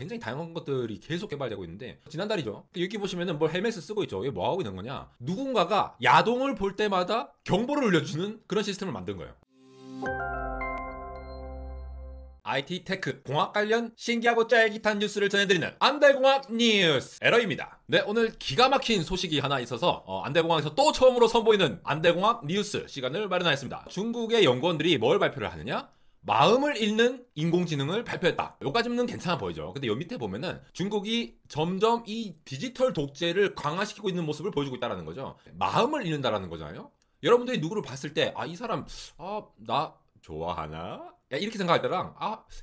굉장히 다양한 것들이 계속 개발되고 있는데 지난달이죠. 여기 보시면은 뭘 헬멧을 쓰고 있죠. 이게 뭐 하고 있는 거냐? 누군가가 야동을 볼 때마다 경보를 울려주는 그런 시스템을 만든 거예요. IT, 테크, 공학 관련 신기하고 짤깃한 뉴스를 전해드리는 안달공학 뉴스 에러입니다. 네, 오늘 기가 막힌 소식이 하나 있어서 안달공학에서 또 처음으로 선보이는 안달공학 뉴스 시간을 마련하였습니다. 중국의 연구원들이 뭘 발표를 하느냐? 마음을 읽는 인공지능을 발표했다. 여기까지는 괜찮아 보이죠. 근데 여기 밑에 보면은 중국이 점점 이 디지털 독재를 강화시키고 있는 모습을 보여주고 있다는 거죠. 마음을 읽는다라는 거잖아요. 여러분들이 누구를 봤을 때 이 사람 나 좋아하나? 이렇게 생각할 때랑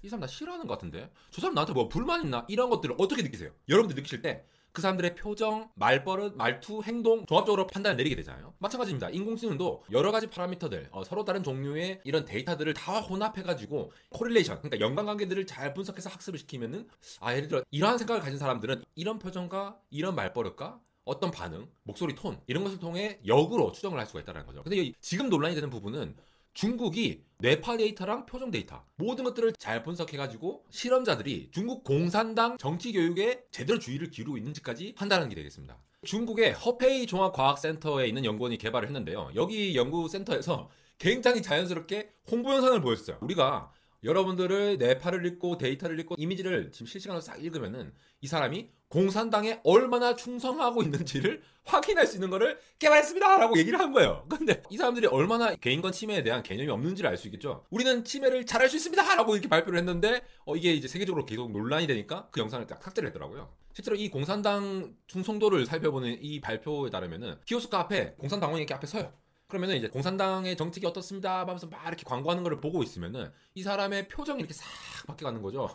이 사람 나 싫어하는 것 같은데? 저 사람 나한테 뭐 불만 있나? 이런 것들을 어떻게 느끼세요? 여러분들 느끼실 때 그 사람들의 표정, 말버릇, 말투, 행동 종합적으로 판단을 내리게 되잖아요. 마찬가지입니다. 인공지능도 여러 가지 파라미터들, 서로 다른 종류의 이런 데이터들을 다 혼합해가지고 코릴레이션, 그러니까 연관관계들을 잘 분석해서 학습을 시키면은 예를 들어 이러한 생각을 가진 사람들은 이런 표정과 이런 말버릇과 어떤 반응, 목소리 톤 이런 것을 통해 역으로 추정을 할 수가 있다는 거죠. 근데 지금 논란이 되는 부분은 중국이 뇌파 데이터랑 표정 데이터 모든 것들을 잘 분석해가지고 실험자들이 중국 공산당 정치 교육에 제대로 주의를 기울이고 있는지까지 판단하는 게 되겠습니다. 중국의 허페이 종합과학센터에 있는 연구원이 개발을 했는데요. 여기 연구센터에서 굉장히 자연스럽게 홍보 영상을 보였어요. 우리가 여러분들의 뇌파를 읽고 데이터를 읽고 이미지를 지금 실시간으로 싹 읽으면은 이 사람이 공산당에 얼마나 충성하고 있는지를 확인할 수 있는 거를 개발했습니다! 라고 얘기를 한 거예요. 근데 이 사람들이 얼마나 개인권 침해에 대한 개념이 없는지를 알 수 있겠죠? 우리는 침해를 잘할 수 있습니다! 라고 이렇게 발표를 했는데, 이게 이제 세계적으로 계속 논란이 되니까 그 영상을 딱 삭제를 했더라고요. 실제로 이 공산당 충성도를 살펴보는 이 발표에 따르면은 키오스크 앞에 공산당원이 이렇게 앞에 서요. 그러면은 이제 공산당의 정책이 어떻습니다 하면서 막 이렇게 광고하는 걸 보고 있으면은 이 사람의 표정이 이렇게 싹 바뀌어가는 거죠.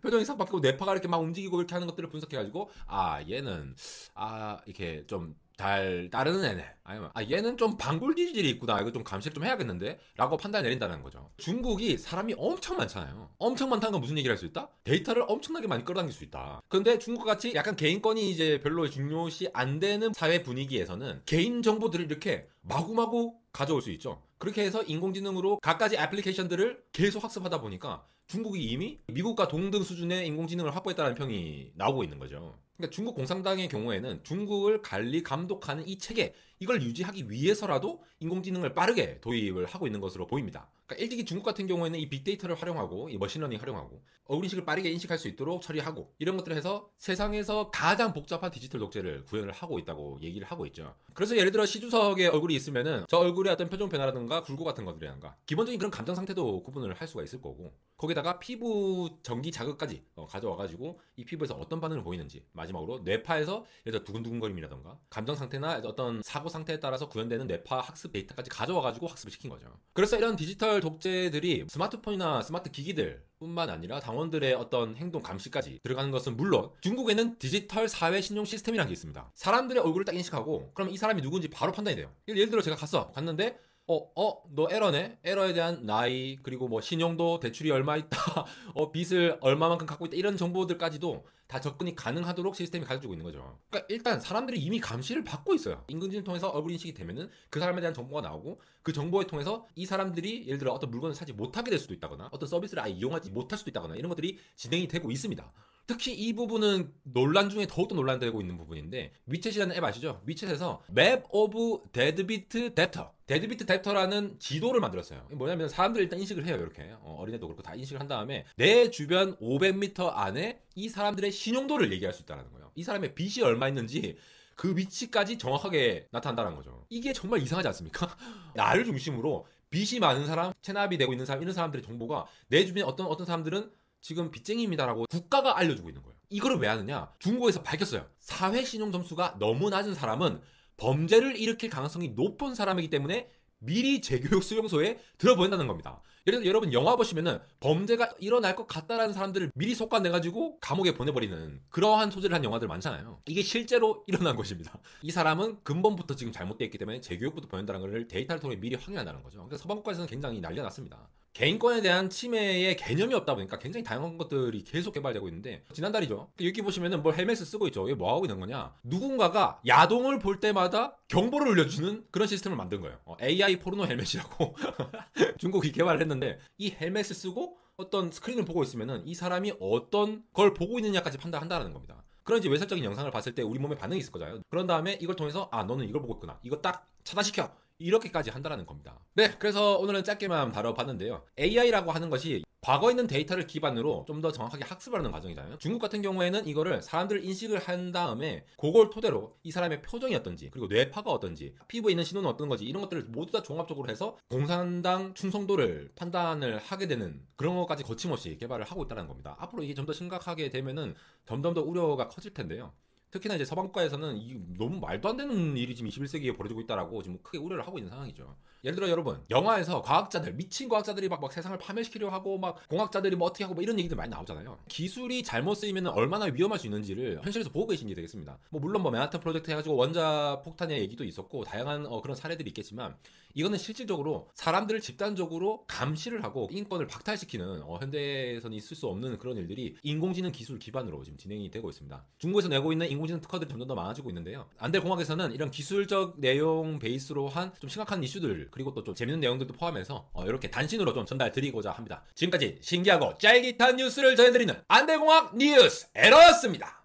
표정이 싹 바뀌고 뇌파가 이렇게 막 움직이고 이렇게 하는 것들을 분석해가지고 얘는 이렇게 좀 잘 따르는 애네. 아니면 얘는 좀 방불 기질이 있구나. 이거 좀 감시를 좀 해야겠는데? 라고 판단을 내린다는 거죠. 중국이 사람이 엄청 많잖아요. 엄청 많다는 건 무슨 얘기를 할 수 있다? 데이터를 엄청나게 많이 끌어당길 수 있다. 그런데 중국같이 약간 개인권이 이제 별로 중요시 안 되는 사회 분위기에서는 개인 정보들을 이렇게 마구마구 가져올 수 있죠. 그렇게 해서 인공지능으로 갖가지 애플리케이션들을 계속 학습하다 보니까 중국이 이미 미국과 동등 수준의 인공지능을 확보했다는 평이 나오고 있는 거죠. 그러니까 중국 공산당의 경우에는 중국을 관리 감독하는 이 체계 이걸 유지하기 위해서라도 인공지능을 빠르게 도입을 하고 있는 것으로 보입니다. 그러니까 일찍이 중국 같은 경우에는 이 빅데이터를 활용하고 이 머신러닝 활용하고 얼굴인식을 빠르게 인식할 수 있도록 처리하고 이런 것들을 해서 세상에서 가장 복잡한 디지털 독재를 구현을 하고 있다고 얘기를 하고 있죠. 그래서 예를 들어 시주석의 얼굴이 있으면은 저 얼굴의 어떤 표정 변화라든가 굴곡 같은 것들이란가 기본적인 그런 감정 상태도 구분을 할 수가 있을 거고 거기다가 피부 전기 자극까지 가져와가지고 이 피부에서 어떤 반응을 보이는지 마지막으로 뇌파에서 예를 들어 두근두근거림이라던가 감정 상태나 어떤 사고 상태에 따라서 구현되는 뇌파 학습 데이터까지 가져와가지고 학습을 시킨 거죠. 그래서 이런 디지털 독재들이 스마트폰이나 스마트 기기들 뿐만 아니라 당원들의 어떤 행동 감시까지 들어가는 것은 물론 중국에는 디지털 사회 신용 시스템이라는 게 있습니다. 사람들의 얼굴을 딱 인식하고 그럼 이 사람이 누군지 바로 판단이 돼요. 예를 들어 제가 갔는데 너 에러네? 에러에 대한 나이, 그리고 뭐 신용도, 대출이 얼마 있다, 빚을 얼마만큼 갖고 있다, 이런 정보들까지도 다 접근이 가능하도록 시스템이 가져주고 있는 거죠. 그러니까 일단 사람들이 이미 감시를 받고 있어요. 인공지능을 통해서 얼굴 인식이 되면은 그 사람에 대한 정보가 나오고 그 정보에 통해서 이 사람들이 예를 들어 어떤 물건을 사지 못하게 될 수도 있다거나 어떤 서비스를 이용하지 못할 수도 있다거나 이런 것들이 진행이 되고 있습니다. 특히 이 부분은 논란 중에 더욱더 논란되고 있는 부분인데 위챗이라는 앱 아시죠? 위챗에서 맵 오브 데드비트 뎁터 데드비트 뎁터라는 지도를 만들었어요. 뭐냐면 사람들이 일단 인식을 해요. 이렇게 어린애도 그렇고 다 인식을 한 다음에 내 주변 500m 안에 이 사람들의 신용도를 얘기할 수 있다는 거예요. 이 사람의 빚이 얼마 있는지 그 위치까지 정확하게 나타난다는 거죠. 이게 정말 이상하지 않습니까? 나를 중심으로 빚이 많은 사람, 체납이 되고 있는 사람, 이런 사람들의 정보가 내 주변에 어떤 사람들은 지금 빚쟁이입니다라고 국가가 알려주고 있는 거예요. 이거를 왜 하느냐? 중국에서 밝혔어요. 사회 신용 점수가 너무 낮은 사람은 범죄를 일으킬 가능성이 높은 사람이기 때문에 미리 재교육 수용소에 들어보낸다는 겁니다. 예를 들어 여러분 영화 보시면은 범죄가 일어날 것 같다라는 사람들을 미리 속아내가지고 감옥에 보내버리는 그러한 소재를 한 영화들 많잖아요. 이게 실제로 일어난 것입니다. 이 사람은 근본부터 지금 잘못되어 있기 때문에 재교육부터 보낸다는 걸 데이터를 통해 미리 확인한다는 거죠. 그래서 서방 국가에서는 굉장히 난리가 났습니다. 개인권에 대한 침해의 개념이 없다 보니까 굉장히 다양한 것들이 계속 개발되고 있는데 지난달이죠. 여기 보시면은 뭘 헬멧을 쓰고 있죠. 이게 뭐 하고 있는 거냐? 누군가가 야동을 볼 때마다 경보를 울려주는 그런 시스템을 만든 거예요. AI 포르노 헬멧이라고 중국이 개발을 했는데 이 헬멧을 쓰고 어떤 스크린을 보고 있으면은 이 사람이 어떤 걸 보고 있느냐까지 판단한다는 겁니다. 그런 이제 외설적인 영상을 봤을 때 우리 몸에 반응이 있을 거잖아요. 그런 다음에 이걸 통해서 너는 이걸 보고 있구나. 이거 딱 차단시켜. 이렇게까지 한다는 겁니다. 네, 그래서 오늘은 짧게만 다뤄봤는데요. AI라고 하는 것이 과거에 있는 데이터를 기반으로 좀 더 정확하게 학습하는 과정이잖아요. 중국 같은 경우에는 이거를 사람들 인식을 한 다음에 그걸 토대로 이 사람의 표정이 어떤지, 그리고 뇌파가 어떤지, 피부에 있는 신호는 어떤 건지 이런 것들을 모두 다 종합적으로 해서 공산당 충성도를 판단을 하게 되는 그런 것까지 거침없이 개발을 하고 있다는 겁니다. 앞으로 이게 좀 더 심각하게 되면은 점점 더 우려가 커질 텐데요. 특히나 이제 서방국가에서는 이 너무 말도 안 되는 일이 지금 21세기에 벌어지고 있다라고 지금 크게 우려를 하고 있는 상황이죠. 예를 들어 여러분, 영화에서 과학자들, 미친 과학자들이 막 세상을 파멸시키려 하고 막 공학자들이 뭐 어떻게 하고 뭐 이런 얘기들 많이 나오잖아요. 기술이 잘못 쓰이면 얼마나 위험할 수 있는지를 현실에서 보고 계신 게 되겠습니다. 뭐 물론 뭐 맨하탄 프로젝트 해가지고 원자 폭탄의 얘기도 있었고 다양한 그런 사례들이 있겠지만 이거는 실질적으로 사람들을 집단적으로 감시를 하고 인권을 박탈시키는 현대에서는 있을 수 없는 그런 일들이 인공지능 기술 기반으로 지금 진행이 되고 있습니다. 중국에서 내고 있는 인공지능 특허들이 점점 더 많아지고 있는데요. 안델공학에서는 이런 기술적 내용 베이스로 한 좀 심각한 이슈들 그리고 또 좀 재밌는 내용들도 포함해서 이렇게 단신으로 좀 전달드리고자 합니다. 지금까지 신기하고 짤깃한 뉴스를 전해드리는 안델공학 뉴스 에러였습니다.